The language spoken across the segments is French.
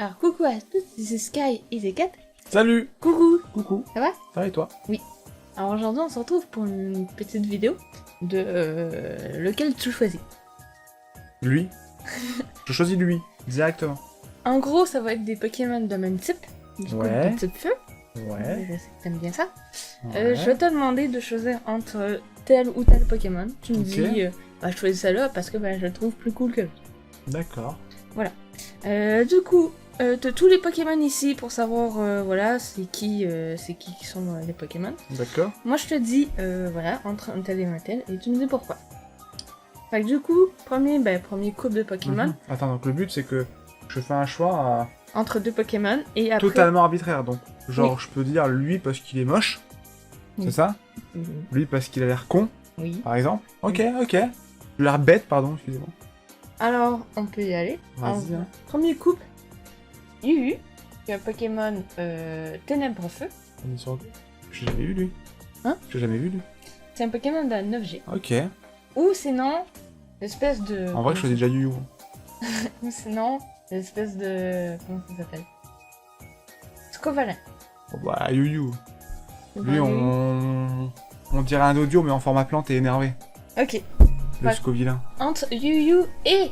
Alors coucou à tous, c'est Sky et c'est Kat. Salut! Coucou. Coucou! Ça va? Ça va et toi? Alors aujourd'hui on se retrouve pour une petite vidéo de lequel tu choisis. Lui? Je choisis lui, directement. En gros ça va être des Pokémon de même type, du coup Ouais. de type feu. Ouais. Je sais que t'aimes bien ça. Ouais. Je vais te demander de choisir entre tel ou tel Pokémon. Tu me Ok. dis, je choisis celle-là parce que je le trouve plus cool que l'autre. D'accord. Du coup, t'as tous les Pokémon ici pour savoir, voilà, c'est qui sont les Pokémon. D'accord. Moi, je te dis, voilà, entre un tel et un tel, et tu me dis pourquoi. Fait que du coup, premier couple de Pokémon, Mhm. Attends, donc le but c'est que je fais un choix entre deux Pokémon, et après... totalement arbitraire. Donc, genre, Oui. je peux dire lui parce qu'il est moche. Oui. C'est ça? Mhm. Lui parce qu'il a l'air con, Oui. par exemple. Ok, ok. Il a l'air bête, pardon, excusez-moi. Alors, on peut y aller. Vas-y. Alors, premier couple, Yu, qui est un Pokémon Ténèbres Feu. On est sur... J'ai jamais vu lui. Hein? J'ai jamais vu lui. C'est un Pokémon de 9G. Ok. Ou sinon, l'espèce de... En vrai, je choisis déjà Yu. Ou sinon, l'espèce de... Comment ça s'appelle? Scovalin. Bon, bah, Yu. Lui, on dirait un audio, mais en format plante et énervé. Ok. Le Ouais. Scovillain. Entre Yu et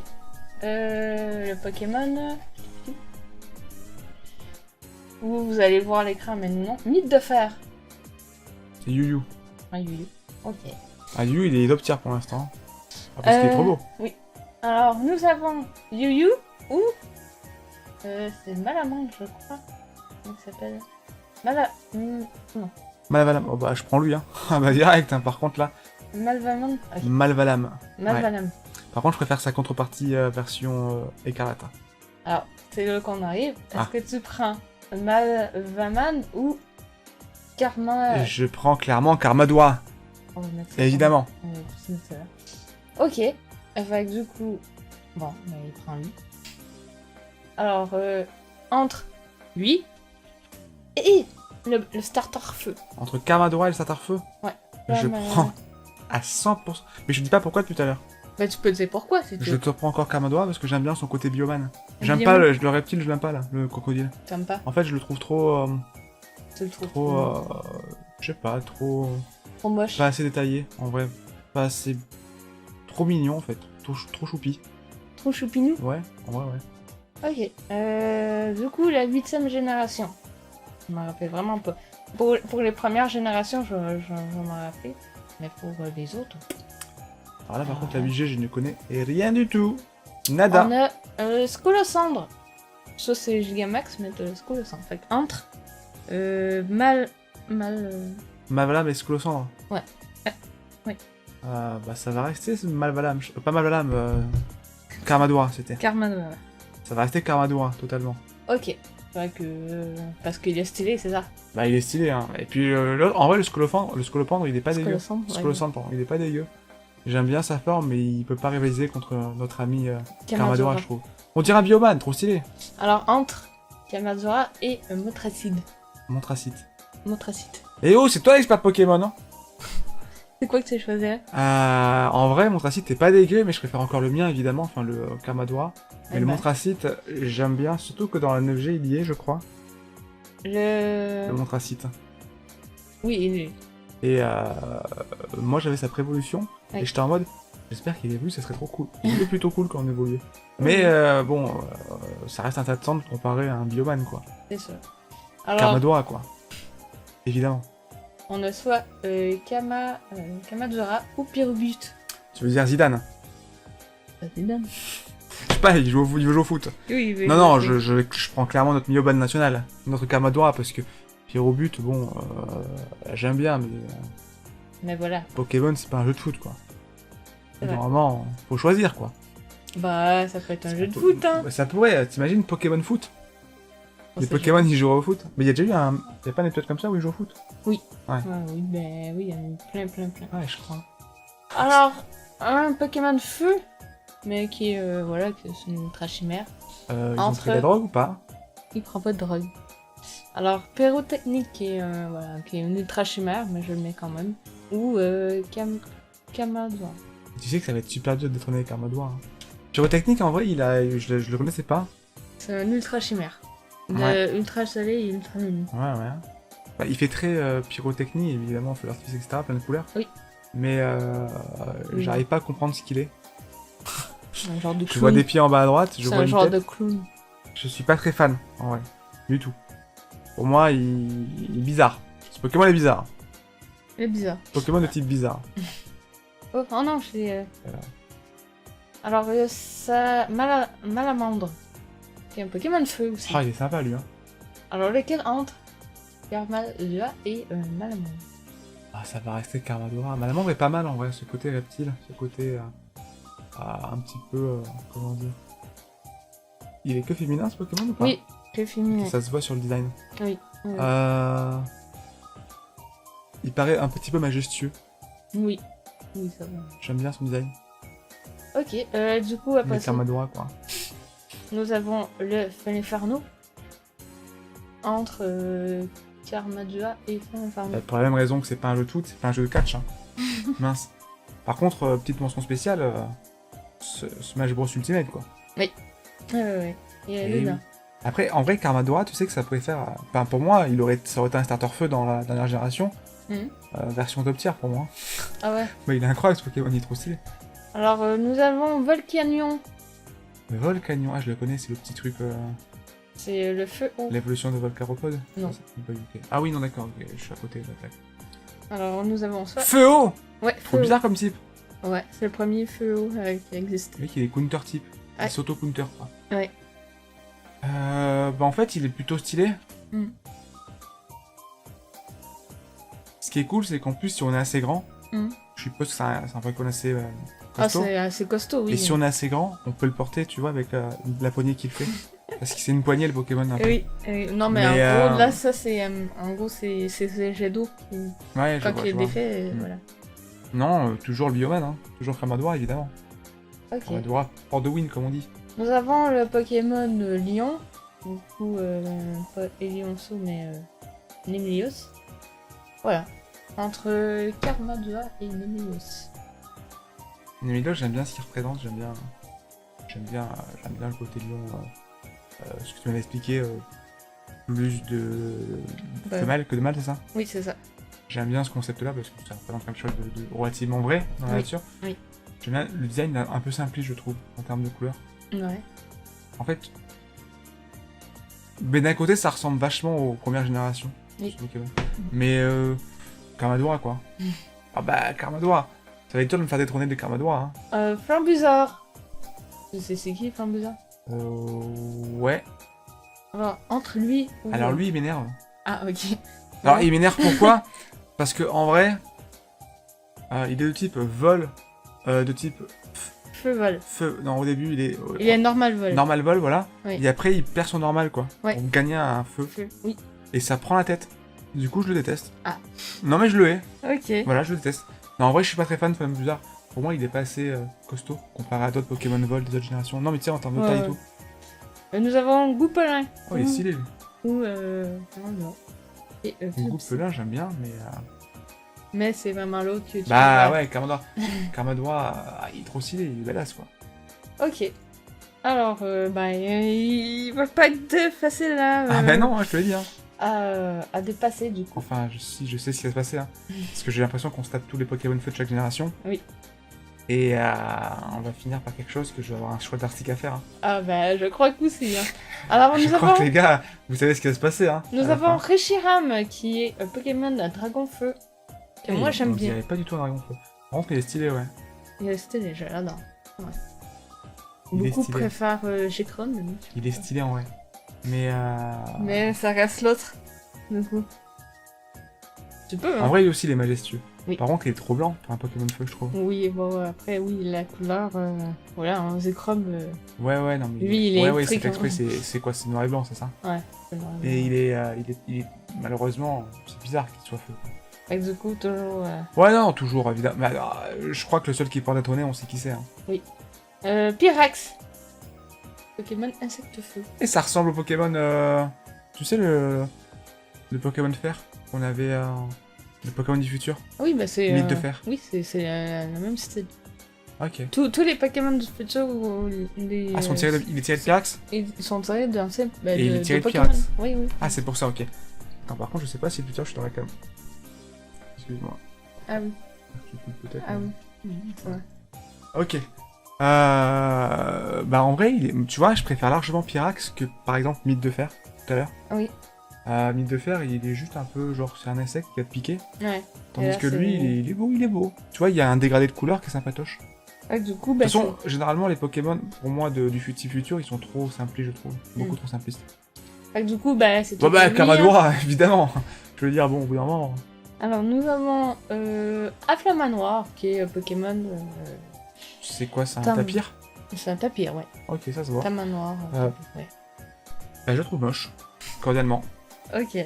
le Pokémon... Vous allez voir l'écran maintenant. Mythe de fer. C'est Yu. Ah, Yu. Ok. Ah, Yu, il est top tier pour l'instant. Ah, parce qu'il est trop beau. Alors, nous avons Yu ou... c'est Malamande, je crois. Comment il s'appelle non. Malvalam. Oh bah, je prends lui, hein. Ah bah, direct, hein. Par contre, là. Malvalam. Ok. Malvalam. Malvalam. Par contre, je préfère sa contrepartie version écarlate. Alors, c'est là qu'on arrive. Est-ce Ah. que tu prends Malvaman ou Karma... Et je prends clairement Karmadois. On va mettre ça Évidemment. On va tous mettre ça là. Ok. Fait que du coup... Bon, il prend lui. Alors, entre lui et le starter feu. Entre Karmadois et le Satarfeu. Ouais. Je Comme, prends à 100%. Mais je dis pas pourquoi depuis tout à l'heure. Bah, tu peux dire pourquoi, si tu Je veux. te prends encore Karmadois parce que j'aime bien son côté bioman. J'aime Bioman. pas le reptile, je l'aime pas là, le crocodile. T'aimes pas? En fait, je le trouve trop. Tu le trouves Je sais pas, trop. trop moche. Pas assez détaillé, en vrai. Pas assez. Trop mignon en fait. Trop choupi. Trop choupinou. Ouais, en vrai, ouais. Ok. Du coup, la 8ème génération. Je me rappelle vraiment pas. Pour les premières générations, je m'en rappelle. Mais pour les autres... Alors là, par contre, la 8G, je ne connais rien du tout. Nada. On a Scolosandre. Ça, c'est Gigamax, mais t'as Scolosandre. Fait que entre Malvalam et Scolosandre. Ouais. Oui. Bah, ça va rester ce Malvalam. Pas Malvalam, Karmadois, c'était. Karmadois. Ça va rester Karmadois, totalement. Ok. C'est vrai que... parce qu'il est stylé, c'est ça. Bah, il est stylé, hein. Et puis, en vrai, le Scolopendre, il est pas dégueu. Scolosandre, ouais. Scolosandre, pardon, il est pas dégueu. J'aime bien sa forme, mais il peut pas rivaliser contre notre ami Karmadois, je trouve. On dirait un Bioman, trop stylé. Alors, entre Karmadois et Motracide. Montracite. Motracite. Et oh, c'est toi l'expert Pokémon, hein? C'est quoi que tu as choisi là? En vrai, Montracite, t'es pas dégueu, mais je préfère encore le mien, évidemment, enfin le Karmadois. Mais Eh le ben. Montracite, j'aime bien, surtout que dans la 9G, il y est, je crois, le Montracite. Oui, il est... Et moi, j'avais sa prévolution, Oui. et j'étais en mode, j'espère qu'il évolue, ça serait trop cool. Il est plutôt cool quand on évolue. Mais bon, ça reste intéressant de comparer à un Bioman, quoi. c'est ça. Alors, Karmadois, quoi. Évidemment. on a soit Kamadora ou Pyrobut. Tu veux dire Zidane? C'est dingue. Je sais pas, il veut jouer au foot. Oui, oui, Non, oui. je prends clairement notre Myoban national, notre Karmadois, parce que Pyrobut, bon, j'aime bien, mais Mais voilà. Pokémon, c'est pas un jeu de foot, quoi. C'est vrai. Normalement, faut choisir, quoi. Bah, ça peut être un jeu de foot, hein. Ça pourrait, t'imagines Pokémon foot? On Les sait Pokémon, ils jouent au foot. Mais il y a déjà eu un... Y a pas un épisode comme ça où ils jouent au foot? jamais. Ah oui, ben oui, il y en a plein. Ouais, je crois. Alors, un Pokémon feu, mais qui est, voilà, que c'est une ultra-chimère. Ils ont Entre- pris la drogue ou pas? Il prend pas de drogue. Alors, Pyrotechnique, qui est, voilà, qui est une ultra-chimère, mais je le mets quand même. Ou Kamadora. Tu sais que ça va être super dur de détrôner Karmadois. Hein. Pyrotechnique, en vrai, je le connaissais pas. C'est un ultra chimère. Ouais. Ultra salé et ultra mimi. Ouais, ouais. Bah, il fait très pyrotechnie, évidemment, feu d'artifice, etc., plein de couleurs. Oui. Mais Oui. j'arrive pas à comprendre ce qu'il est. C'est un genre de clown. Je vois des pieds en bas à droite, je C'est vois un une genre tête. de clown. Je suis pas très fan, en vrai. Du tout. Pour moi, il est bizarre. Ce Pokémon est bizarre. Il est bizarre. Pokémon de type bizarre. Oh non, j'ai... Voilà. Alors, ça... Malamandre. Qui est un Pokémon de feu aussi. Ah, il est sympa, lui, hein. Alors, lequel entre Karmadura et Malamandre? Ah, ça va rester Karmadura. Malamandre est pas mal, en vrai, ce côté reptile, ce côté... un petit peu... comment dire... Il est que féminin, ce Pokémon, ou pas? Oui, que féminin. Ça se voit sur le design. Oui. Il paraît un petit peu majestueux. Oui. Oui, ça va. J'aime bien son design. Ok, du coup, après Mais ça, Karmadura, quoi. nous avons le Fennefarno entre Karmadura et Fennefarno. Pour la même raison que c'est pas un jeu de foot, c'est pas un jeu de catch. Hein. Mince. Par contre, petite mention spéciale, Smash Bros Ultimate, quoi. Ouais. Il est Et là. oui. Après, en vrai, Karmadura, tu sais que ça pourrait faire... Enfin, pour moi, ça aurait été un starter feu dans la dernière génération. Mhm. Version top tier, pour moi. Ah ouais. Mais il est incroyable, ce Pokémon, il est trop stylé. Alors, nous avons Volcanion. Le Volcanion, ah, je le connais, c'est le petit truc... C'est le feu haut. L'évolution de Volcaropod. Non. Ah oui, non, d'accord, ok, je suis à côté de l'attaque. Alors, nous avons soit... Feu haut. Ouais, Trop feu bizarre comme type. haut. Ouais, c'est le premier feu haut qui existe. Le mec, il est counter type. Ouais. Il s'auto-counter, quoi. Ouais. Bah en fait, il est plutôt stylé. Mm. Ce qui est cool, c'est qu'en plus, si on est assez grand, Mm. je suppose que c'est un Pokémon assez Ah, costaud. c'est assez costaud, oui. Et si on est assez grand, on peut le porter, tu vois, avec la poignée qu'il fait. Parce que c'est une poignée, le Pokémon. Un peu. Oui, non, mais, Mais, en gros, là, ça, c'est... en gros, c'est ces jets d'eau qui... Ouais, Quand il est défait, Mm. voilà. Non, toujours le Bioman, hein. Toujours Karmadura, évidemment. Ok. Karmadura, port de win, comme on dit. Nous avons le Pokémon Lion. Du coup, pas Elionceau, mais Nemelios. Voilà. Entre Karmadura et Nemelios. Nemelo, j'aime bien ce qu'il représente, j'aime bien le côté lion. Ce que tu m'avais expliqué, plus de Ouais. femelle que de mâle, c'est ça? Oui, c'est ça. J'aime bien ce concept-là parce que ça représente quelque chose de relativement vrai dans la Oui, nature. oui. J'aime bien le design un peu simpliste, je trouve, en termes de couleurs. Ouais. En fait, mais d'un côté, ça ressemble vachement aux premières générations. Oui. sur Pokémon. Mais Karmadura, quoi. Ah bah, Karmadura. Ça va être dur de me faire détrôner des Karmadura, hein. Flambuzard. C'est qui, Flambuzard? Ouais. Alors, entre lui... ou- Alors lui, il m'énerve. Ah, ok. Alors, il m'énerve pourquoi? Parce que en vrai, il est de type vol, de type Feu vol. feu. Non, au début, il est Il est normal vol. normal vol, voilà. Oui. Et après, il perd son normal, quoi. Ouais. Pour gagner un feu. Feu, oui. Et ça prend la tête. Du coup, je le déteste. Ah. Non, mais je le hais. Ok. Voilà, je le déteste. Non, en vrai, je suis pas très fan de Flambuzard. Pour moi, il est pas assez costaud comparé à d'autres Pokémon vol des autres générations. Non, mais tu sais, en termes de taille et Ouais. tout. Nous avons Goupelin. Oh, il est stylé, lui. Ou non. Et Goupelin, j'aime bien, mais. Mais c'est vraiment l'autre que tu Bah vois. ouais, Karmadura. Karmadura, il est trop stylé, il est badass, quoi. Ok. Alors, il va pas être facile là. Ah bah non, je te l'ai dit, hein. À dépasser du coup. Enfin, si je sais ce qui va se passer, hein. Parce que j'ai l'impression qu'on se tape tous les Pokémon feu de chaque génération. Oui. Et on va finir par quelque chose que je vais avoir un choix d'article à faire. Hein. Ah bah, je crois que aussi. Hein. Alors, Je nous crois avons, que les gars, vous savez ce qui va se passer. Hein, nous à la avons fin. Reshiram qui est un Pokémon Dragon Feu. Que moi j'aime On bien. dirait pas du tout un dragon feu. Par contre, il est stylé, ouais. Il est stylé, je l'adore. Ouais. Il est Beaucoup stylé. préfèrent Gekron. Mais... Il est stylé en vrai. Mais, mais ça reste l'autre. Du coup. Tu peux, hein. en vrai, lui aussi, il est majestueux. Oui. Par contre, il est trop blanc pour un Pokémon feu, je trouve. Oui, bon, après, oui, la couleur. Voilà, un Zekrom. Ouais, non, mais. Lui, il est ouais, c'est électrique, fait exprès, hein. c'est quoi? C'est noir et blanc, c'est ça? Ouais. c'est vrai. Et il est. Malheureusement, c'est bizarre qu'il soit feu. Avec du coup, toujours. Ouais, non, toujours, évidemment. Mais alors, je crois que le seul qui porte détrôner, on sait qui c'est. Hein. Pyrax. Pokémon insecte feu. Et ça ressemble au Pokémon. Tu sais, le Pokémon fer qu'on avait. Le Pokémon du futur. Oui, bah c'est. Mythe de fer. Oui, c'est le même style. Ok. Tous les Pokémon du futur, les, Ah, il est tiré de Pyrax? ils sont tirés d'un Et il est tiré de Pokémon. Pyrax. Oui, oui. Ah, c'est pour ça, ok. Attends, par contre, je sais pas si le futur, je t'aurais quand même. Excuse-moi. Ah oui. Peut-être. Ah oui. C'est vrai. Ok. Bah en vrai, tu vois, je préfère largement Pyrax que par exemple Mythe de Fer, tout à l'heure. Oui. Mythe de Fer, il est juste un peu genre, c'est un insecte qui va te piquer. Ouais. Tandis là, que c'est- lui, il est beau, il est beau. Tu vois, il y a un dégradé de couleur qui est sympatoche. Ouais, du coup, De bah, toute façon, généralement, les Pokémon, pour moi, du futur, ils sont trop simplistes, je trouve. Beaucoup trop simplistes. du coup, bah, c'est Bon tout bah, pour lui, Camadora, évidemment. Je veux dire, bon, au bout d'un moment... Alors, nous avons Afflamanoir, qui est Pokémon. C'est quoi, c'est un Tam- tapir? C'est un tapir, ouais. Ok, ça se voit. Tamanoir. Ouais. Bah, je le trouve moche, cordialement. Ok.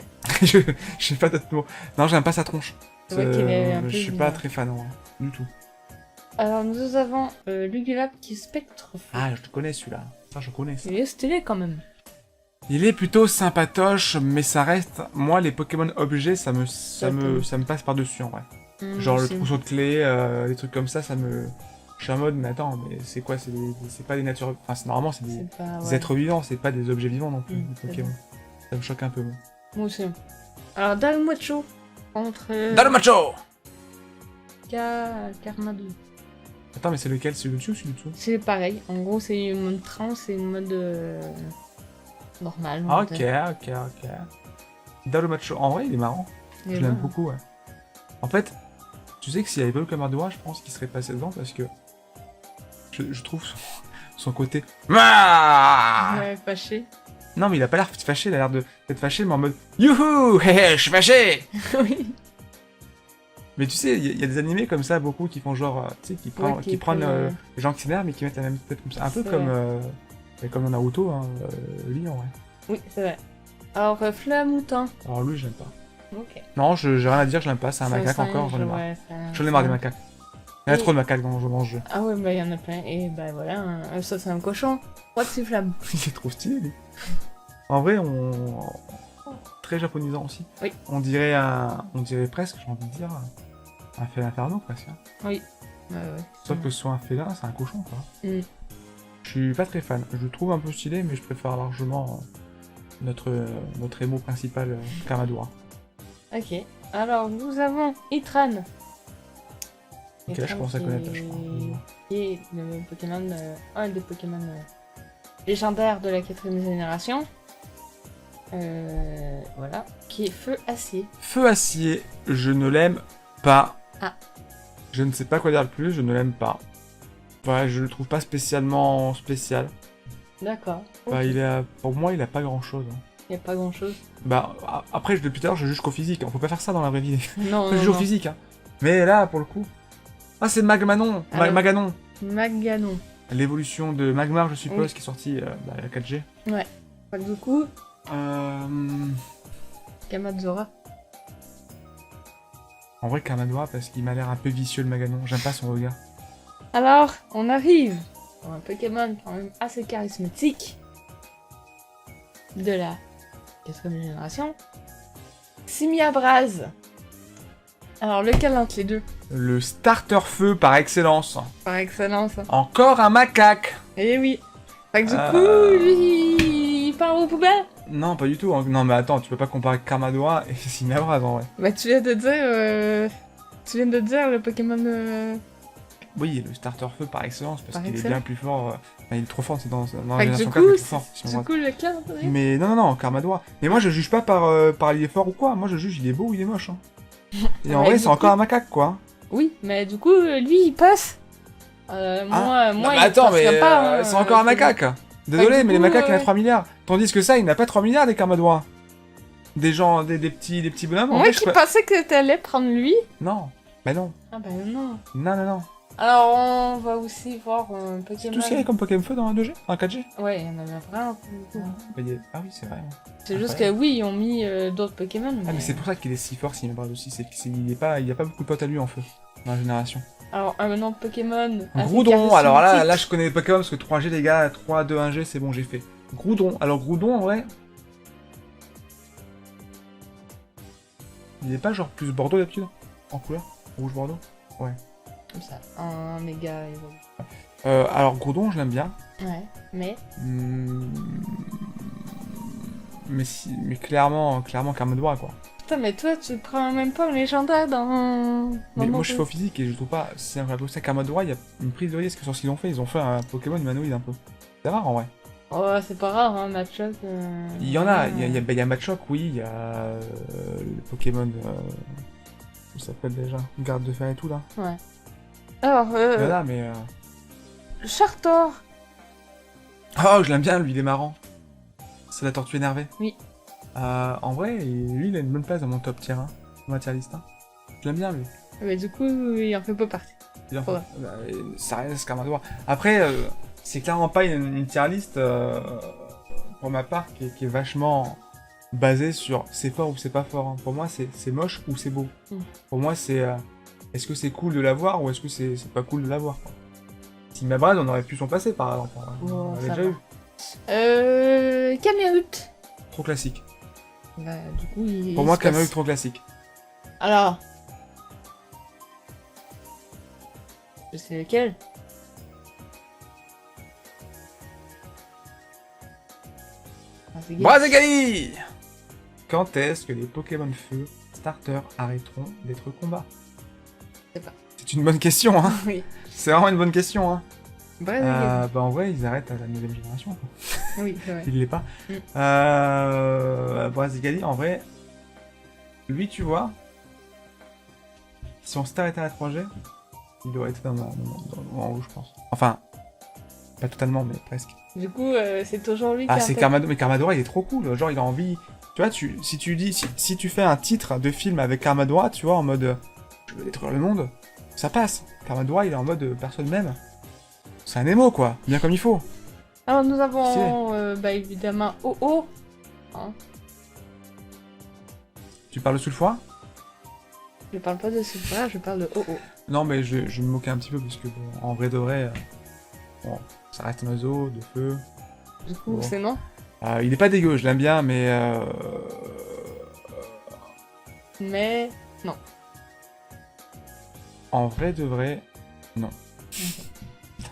Je sais pas d'autres mots. Non, j'aime pas sa tronche. C'est vrai qu'il est un peu Je suis bizarre. pas très fan, ouais, du tout. Alors, nous avons Lugulap qui est Spectre. Ah, je te connais celui-là. Ça, je connais ça. Il est stylé quand même. Il est plutôt sympatoche, mais ça reste... Moi, les Pokémon objets, ça me passe par-dessus, en vrai. Genre le trousseau de clés, des trucs comme ça, ça me... Je suis en mode, mais attends, mais c'est quoi? C'est pas des natures... Enfin, normalement, c'est des Ouais. êtres vivants, c'est pas des objets vivants non plus, les c'est Pokémon. Ça me choque un peu, moi. Moi aussi. Alors, Dalmacho contre Dalmacho! Carmadou. Attends, mais c'est lequel? C'est le dessus ou c'est le dessous? C'est pareil. En gros, c'est une mode trans et une mode normale. Ah, ok. Dalmacho, en vrai, il est marrant. Je l'aime beaucoup, ouais. En fait, tu sais que s'il y avait pas le Camadora, je pense qu'il serait passé dedans parce que je trouve son côté. Ouais, fâché. Non, mais il a pas l'air fâché, il a l'air d'être fâché, mais en mode youhou, hé hé, je suis fâché. Oui. Mais tu sais, il y a des animés comme ça, beaucoup qui font genre, tu sais, qui prennent les gens qui s'énervent mais qui mettent la même tête comme ça. Un peu comme dans Naruto, hein, lui en vrai. Oui, c'est vrai. Alors, Flamoutin. Alors lui, je l'aime pas. Ok. Non, j'ai rien à dire, je l'aime pas, c'est un macaque encore, j'en ai marre. Ouais, J'en ai marre des macaques. Il y en a Et- trop de macaques dans ce jeu. Ah ouais, bah il y en a plein. Et bah voilà, ça c'est un cochon. Roi de Sifflame. Il est trop stylé, lui. En vrai, très japonisant aussi. Oui. On dirait presque, j'ai envie de dire, un félin inferno presque. Hein. Oui. Ouais. Sauf que ce soit un félin, c'est un cochon, quoi. Mm. Je suis pas très fan. Je le trouve un peu stylé, mais je préfère largement notre émo principal, Camadora. Ok. Alors, nous avons Itran. Ok, là, je commence à connaître, je crois. Qui est le Pokémon, un des Pokémon légendaires de la 4ème génération. Voilà. Qui est Feu Acier. Feu Acier, je ne l'aime pas. Ah. Je ne sais pas quoi dire de plus, je ne l'aime pas. Ouais, je le trouve pas spécialement spécial. D'accord. Bah, Ok. pour moi, il a pas grand chose. Il n'y a pas grand chose. Bah, après, depuis tout à l'heure, je juge qu'au physique. On peut pas faire ça dans la vraie vie. Non, Je non, juge au non. physique, hein. Mais là, pour le coup. Ah, c'est Magmanon. Alors- Maganon. Maganon. L'évolution de Magmar, je suppose, Oui. qui est sortie la 4G. Du coup, En Kamadzora. vrai, Camadora, parce qu'il m'a l'air un peu vicieux, le Maganon. J'aime pas son regard. Alors, on arrive dans un Pokémon quand même assez charismatique de la 4ème génération. Simiabraz. Alors, lequel entre les deux? Le starter feu par excellence. Par excellence. Encore un macaque. Eh oui. Fait que du coup, lui, il part aux poubelles. Non, pas du tout. Hein. Non, mais attends, tu peux pas comparer Camadora et Simiabraz, en vrai. Bah, tu viens de dire le Pokémon... Oui, le starter feu par excellence, parce Par qu'il est excellence. bien plus fort. Enfin, il est trop fort, c'est dans la Fait que génération du 4, il est coup, plus fort. du coup, lequel entre les deux? Mais non, Camadora. Mais moi, je juge pas par il est fort ou quoi. Moi, je juge il est beau ou il est moche. Hein. Et en Ouais, vrai, du c'est coup- encore un macaque, quoi. Oui, mais du coup, lui, il passe. Moi, Non, mais il attends, passerait mais pas. hein, c'est encore un macaque. Désolé, du mais les coup, macaques, il y en a 3 milliards. Tandis que ça, il n'a pas 3 milliards, des Camadora. Des gens, des petits bonhommes. En Moi vrai, qui pensais que t'allais prendre lui. Non, bah non. Ah ben non. Non. Alors, on va aussi voir un Pokémon. Tout ce qu'il y avait comme Pokémon Feu dans un 2G, dans un 4G. Ouais, il y en avait vraiment beaucoup. Ah oui, c'est vrai. C'est juste que oui, ils ont mis d'autres Pokémon. Ah, mais c'est pour ça qu'il est si fort, s'il me parle aussi. C'est qu'il y a pas beaucoup de potes à lui en feu dans la génération. Alors, un nom de Pokémon. assez Groudon, alors là, charismatique. je connais les Pokémon parce que 3G, les gars, 3, 2, 1G, c'est bon, j'ai fait. Groudon, alors Groudon, en vrai. Il est pas genre plus Bordeaux d'habitude en couleur? Rouge Bordeaux? Ouais. Comme ça, un méga évolue. Alors, Groudon, je l'aime bien. Ouais, mais... Mais clairement Karmadoura, quoi. Putain, mais toi, tu prends même pas un légendaire dans... Mais dans moi, je suis faux physique et je trouve pas... Si on appelle ça Karmadoura, il y a une prise de risque sur ce qu'ils ont fait. Ils ont fait un Pokémon humanoïde, un peu. C'est rare, en vrai. Oh, c'est pas rare, hein, Matchok. Il y en a. Il y a Machop, oui. Il y a... le Pokémon... Comment ça s'appelle déjà? Garde de fer et tout, là. Ouais. Alors, Il y en a, mais... Chartor. Oh, je l'aime bien, lui, il est marrant. C'est la tortue énervée. Oui. En vrai, lui, il a une bonne place dans mon top tier 1, dans ma tier list. Hein. Je l'aime bien, lui. Mais du coup, il en fait pas partie. Ouais. Ça reste Karmadoura. Après, c'est clairement pas une tier list, pour ma part, qui est vachement basée sur c'est fort ou c'est pas fort. Hein. Pour moi, c'est moche ou c'est beau. Pour moi, c'est est-ce que c'est cool de l'avoir ou est-ce que c'est pas cool de l'avoir. Si Mabrad, on aurait pu s'en passer, par exemple. Bon, on l'avait ça déjà va. eu. Camerout. Trop classique. Bah, du coup, il... Pour moi, Camerout, trop classique. Alors... Je sais lequel. Brazagali. Quand est-ce que les Pokémon Feu starters arrêteront d'être combat? Je sais pas. C'est une bonne question, hein. Oui. C'est vraiment une bonne question, hein. Brazagali. Bah en vrai, ils arrêtent à la 9ème génération. Oui, c'est vrai. Il l'est pas. Brazagali, en vrai, lui, tu vois, si on s'était arrêté à la 3G, il aurait été en haut, je pense. Enfin, pas totalement, mais presque. Du coup, c'est toujours lui qui Ah, a c'est fait- Karmadoura, mais Karmadoura, il est trop cool. Genre, il a envie. Tu vois, si tu fais un titre de film avec Karmadoura, tu vois, en mode je veux détruire le monde, ça passe. Karmadoura, il est en mode personne même. C'est un émo, quoi. Bien comme il faut. Alors, nous avons, bah, évidemment, Oh. Hein. Tu parles sous le foie? Je parle pas de ce frère, je parle de Oh. Non, mais je me moquais un petit peu, parce que, bon, en vrai de vrai, bon, ça reste un oiseau de feu. Du coup, Bon. c'est non. Il est pas dégueu, je l'aime bien, mais Mais... non. en vrai de vrai, non.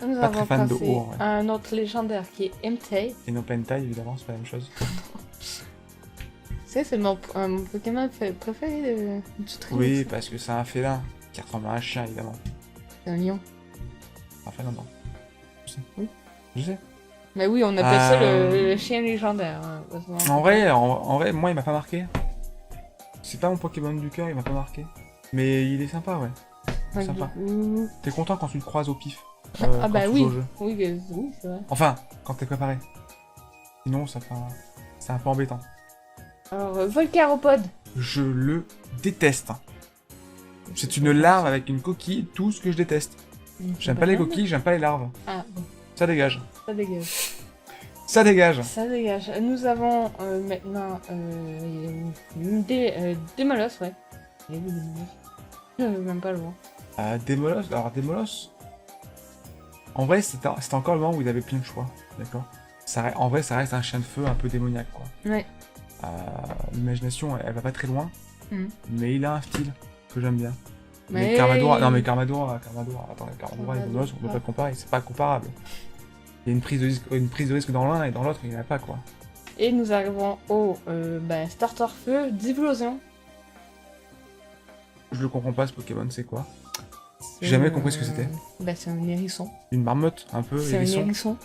Nous Pas avons très fan de passé haut, en vrai. un autre légendaire qui est Entei. Et non Pentai, évidemment, c'est pas la même chose. C'est mon Pokémon préféré du trio. Oui, parce que c'est un félin qui ressemble à un chien, évidemment. C'est un lion. Enfin, non. Je sais. Oui. Je sais. Mais oui, on appelle ça le chien légendaire. Hein, En vrai, moi, il m'a pas marqué. C'est pas mon Pokémon du cœur, il m'a pas marqué. Mais il est sympa, ouais. Ouais, sympa. du coup- T'es content quand tu le croises au pif. Ah quand bah tu oui. joues au jeu. Oui, oui, c'est vrai. Enfin, quand t'es préparé. Sinon, c'est un peu embêtant. Alors, Volcaropod. Je le déteste. C'est une larve avec une coquille, tout ce que je déteste. J'aime pas les coquilles, j'aime pas les larves. Ah, bon, Ça dégage. ça dégage. Ça dégage. Ça dégage. Nous avons maintenant Démolos, ouais. Il est où, Démolos? Je ne même pas le voir. Démolos, alors Démolos. En vrai, c'était encore le moment où il avait plein de choix. D'accord. En vrai, ça reste un chien de feu un peu démoniaque, quoi. Ouais. L'imagination, elle va pas très loin. Mhm. Mais il a un style que j'aime bien. Mais Mais- Karmadoura, attends, Karmadoura et Démolos, on peut pas le comparer, c'est pas comparable. Il y a une prise de risque dans l'un et dans l'autre, il n'y en a pas, quoi. Et nous arrivons au Starter Feu d'Ivlosion. Je le comprends pas, ce Pokémon, c'est quoi? J'ai jamais compris ce que c'était. Bah, c'est un hérisson. Une marmotte, un peu, C'est un hérisson. hérisson.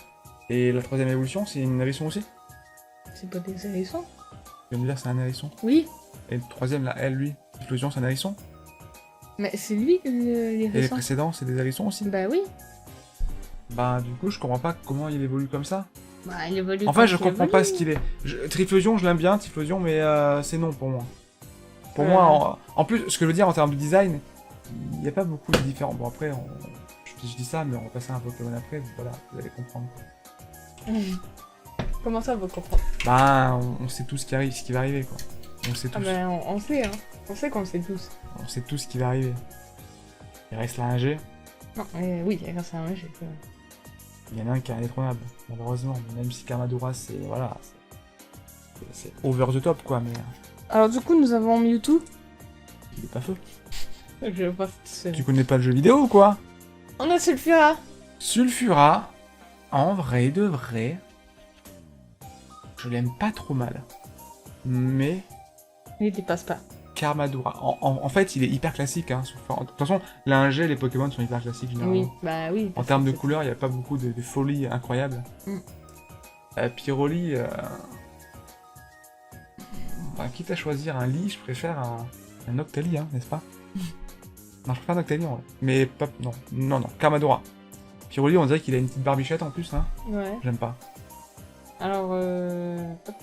Et la troisième évolution, c'est une hérisson aussi? C'est pas des hérissons? Tu vas me dire c'est un hérisson? Oui. Et le troisième, là, elle, lui, explosion, c'est un hérisson? Mais c'est lui, Et les l'hérisson. précédents, c'est des hérissons aussi? Bah oui. Bah, du coup, je comprends pas comment il évolue comme ça. Bah, il évolue. Enfin, comme je il comprends évolue. pas ce qu'il est. Triflusion, je l'aime bien, Triflusion, mais c'est non pour moi. Pour Ouais. moi, en plus, ce que je veux dire en termes de design, il n'y a pas beaucoup de différents. Bon, après, je dis ça, mais on va passer à un Pokémon après, donc voilà, vous allez comprendre. Comment ça, vous comprenez? Bah, on sait tout ce qui va arriver, quoi. On sait Ah tous. bah, on sait, hein. On sait qu'on le sait tous. On sait tout ce qui va arriver. Il reste là un G. Non, mais oui, grâce à un j'ai fait. Il y en a un qui est indétrônable, malheureusement. Même si Karmadoura, c'est. Voilà. C'est over the top, quoi, mais Alors, du coup, nous avavons Mewtwo. il est pas feu. Je pense que c'est. Tu connais pas le jeu vidéo ou quoi? On a Sulfura. Sulfura, en vrai de vrai, je l'aime pas trop mal. Mais Il dépasse pas. Karmadura, en fait, il est hyper classique. Hein, Sulfura. De toute façon, l'ingé, les Pokémon sont hyper classiques généralement. Oui, bah oui. En termes de couleurs, il n'y a pas beaucoup de folie incroyable. Pyroli, bah, quitte à choisir un lit, je préfère un Octali, hein, n'est-ce pas? Non, je préfère un Octali, en vrai. Mais pas... Non, Karmadura. Pyroli, on dirait qu'il a une petite barbichette en plus, hein. Ouais. J'aime pas. Alors, hop.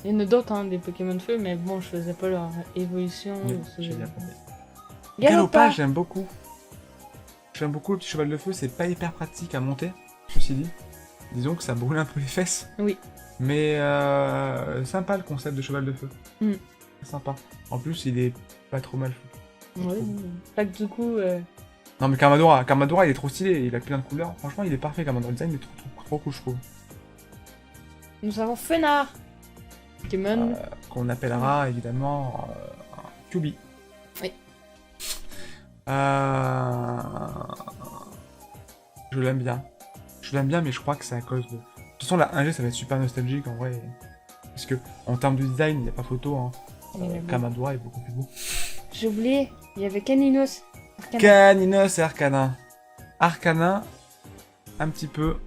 Il y en a d'autres, hein, des Pokémon de feu, mais bon, je faisais pas leur évolution. Oui, j'ai bien compris. Galopa, Galopa, j'aime beaucoup. J'aime beaucoup le petit cheval de feu, c'est pas hyper pratique à monter, ceci dit. Disons que ça brûle un peu les fesses. Oui. Mais sympa le concept de cheval de feu. C'est sympa. En plus, il est pas trop mal fait. Ouais, pas que du coup... Non mais Karmadura il est trop stylé, il a plein de couleurs. Franchement il est parfait Karmadura, le design il est trop cool je trouve. Nous avons Fenard. Pokémon. Qu'on appellera évidemment Kyubi. Oui. Je l'aime bien. Je l'aime bien mais je crois que c'est à cause de... De toute façon la 1G ça va être super nostalgique en vrai. Parce que en termes de design il n'y a pas photo. Hein. Karmadura est beaucoup plus beau. J'ai oublié, il y avait Caninos. Caninos et Arcanin. Arcanin, un petit peu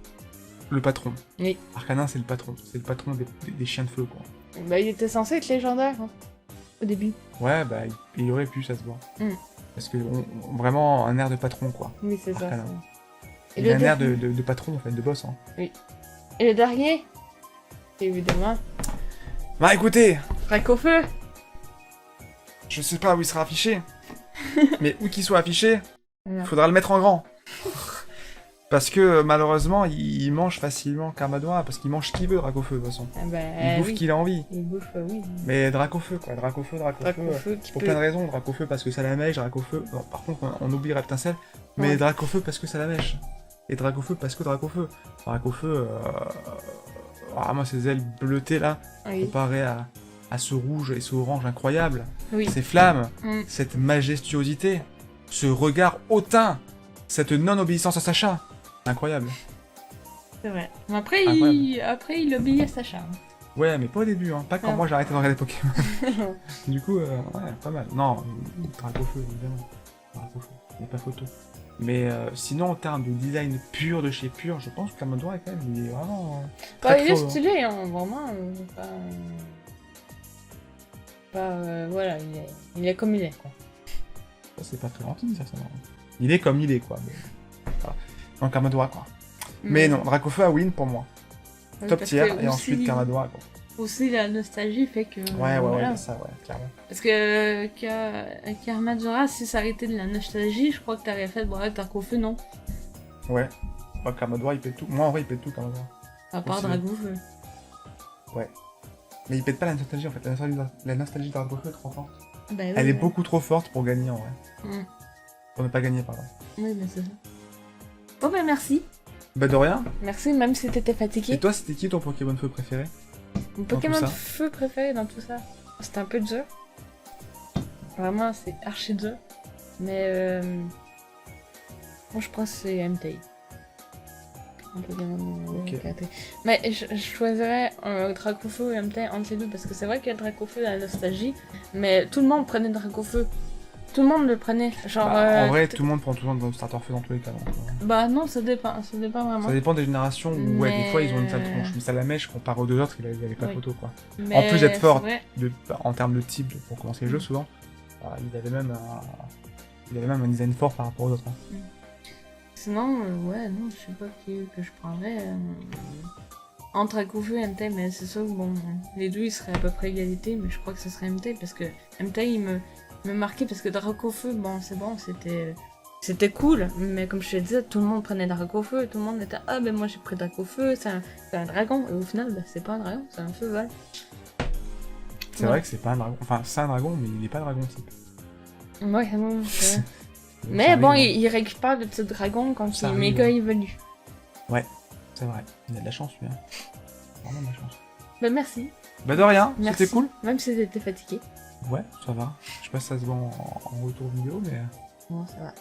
le patron. Oui. Arcanin, c'est le patron. C'est le patron des chiens de feu, quoi. Bah, il était censé être légendaire, hein, au début. Ouais, bah, il aurait pu, ça se voit. Parce que vraiment un air de patron, quoi. Oui, c'est ça. Il a un air de patron, en fait, de boss. Hein. Oui. Et le dernier, évidemment. Bah, écoutez. Dracofeu. Je sais pas où il sera affiché. Mais où qu'il soit affiché, faudra le mettre en grand. Parce que malheureusement, il mange facilement Karmadura, parce qu'il mange ce qu'il veut, Dracofeu, de toute façon. Ah bah, il bouffe qu'il a envie. Il bouffe, oui. Mais Dracofeu, quoi. Dracofeu. Pour plein de raisons. Dracofeu parce que ça la mèche, Dracofeu... Bon, par contre, on oublie Reptincelle, mais Dracofeu parce que ça la mèche. Et Dracofeu parce que Dracofeu. Dracofeu... moi, ces ailes bleutées, là, comparées à ce rouge et ce orange incroyable, ces flammes, cette majestuosité, ce regard hautain, cette non-obéissance à Sacha. Incroyable. C'est vrai. Mais après, il obéit à Sacha. Ouais, mais pas au début, hein. Pas quand moi j'ai arrêté de regarder Pokémon. Du coup, ouais, pas mal. Non, Dracofeu, évidemment. Dracofeu, il n'y a pas photo. Mais sinon, en termes de design pur de chez Pur, je pense que Karmadura, quand même, il est vraiment... il est stylé, hein, vraiment. Voilà, il est comme il est, quoi. Ça, c'est pas très gentil, ça, va. Il est comme il est, quoi. Mais... Voilà. Donc, Karmadura, quoi. Mais non, Dracofeu à win pour moi. Top tier, et ensuite Karmadura, quoi. Aussi, la nostalgie fait que... Ouais, ça, clairement. Parce que Karmadura, si ça arrêtait de la nostalgie, je crois que t'aurais fait Dracofeu, non? Ouais. Karmadura, il pète tout. Moi, en vrai, il pète tout, Karmadura. À part Dracofeu. Ouais. Mais il pète pas la nostalgie, en fait. La nostalgie de Dracofeu est trop forte. Bah, oui, Elle est beaucoup trop forte pour gagner, en vrai. Pour ne pas gagner, pardon. Oui, mais c'est ça. Bon, bah, merci. Bah, de rien. Merci, même si t'étais fatigué. Et toi, c'était qui ton Pokémon feu préféré? Mon Pokémon feu préféré dans tout ça? C'était un peu dur. Vraiment, c'est archi dur. Mais moi, je pense que c'est Entei. Un Pokémon mais je choisirais Dracofeu et Entei entre les deux, parce que c'est vrai qu'il y a Dracofeu dans la nostalgie, mais tout le monde prenait Dracofeu. Tout le monde le prenait. Genre, en vrai, tout le monde prend tout le monde dans le starter feu dans tous les cas. Donc, bah non, ça dépend vraiment. Ça dépend des générations où, ouais, des fois ils ont une sale tronche. Mais Salamèche, comparé aux deux autres, il avait pas photo, quoi. Mais en plus d'être fort en termes de type pour commencer le jeu, souvent, il avait même un design fort par rapport aux autres. Hein. Sinon, ouais, non, je sais pas qui que je prendrais. Entre Dracofeu et Entei, mais c'est sûr que bon, les deux ils seraient à peu près égalité, mais je crois que ce serait Entei parce que Entei il me marquait parce que Dracofeu, bon, c'est bon, c'était cool, mais comme je te disais, tout le monde prenait Dracofeu, tout le monde était ah ben moi j'ai pris Dracofeu, c'est un dragon, et au final, bah, c'est pas un dragon, c'est un feu vol. C'est vrai que c'est pas un dragon, enfin c'est un dragon, mais il est pas dragon type. Ouais, non, c'est mais bon, il récupère le petit dragon quand il est méga évolue. Ouais, c'est vrai, il a de la chance lui, hein. Vraiment de la chance. Bah merci. Bah de rien, c'était cool. Même si t'étais fatigué. Ouais, ça va. Je sais pas si ça se voit en retour vidéo, mais... Bon, ça va.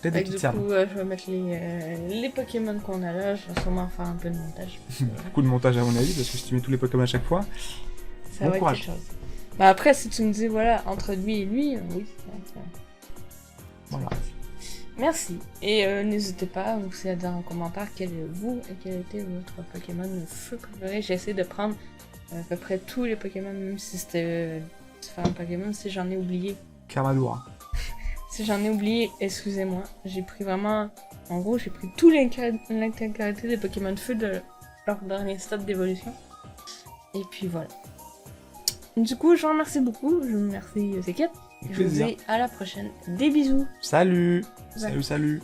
Peut-être des Du petites cernes. coup, je vais mettre les Pokémon qu'on a là. Je vais sûrement faire un peu de montage. Beaucoup de montage à mon avis, parce que si tu mets tous les Pokémon à chaque fois, Ça bon va courage. être quelque chose. Bah après, si tu me dis, voilà, entre lui et lui, oui. Voilà. Merci. Et n'hésitez pas aussi à dire en commentaire quel était votre Pokémon feu préféré. J'ai essayé de prendre à peu près tous les Pokémon, même si c'était différents Pokémon, si j'en ai oublié. Carmadura. Si j'en ai oublié, excusez-moi. J'ai pris vraiment... En gros, j'ai pris tous l'intégralité des Pokémon feu de leur dernier stade d'évolution. Et puis voilà. Du coup, je vous remercie beaucoup. Je vous remercie Zeket. Je vous dis à la prochaine. Des bisous. Salut. Bye. Salut.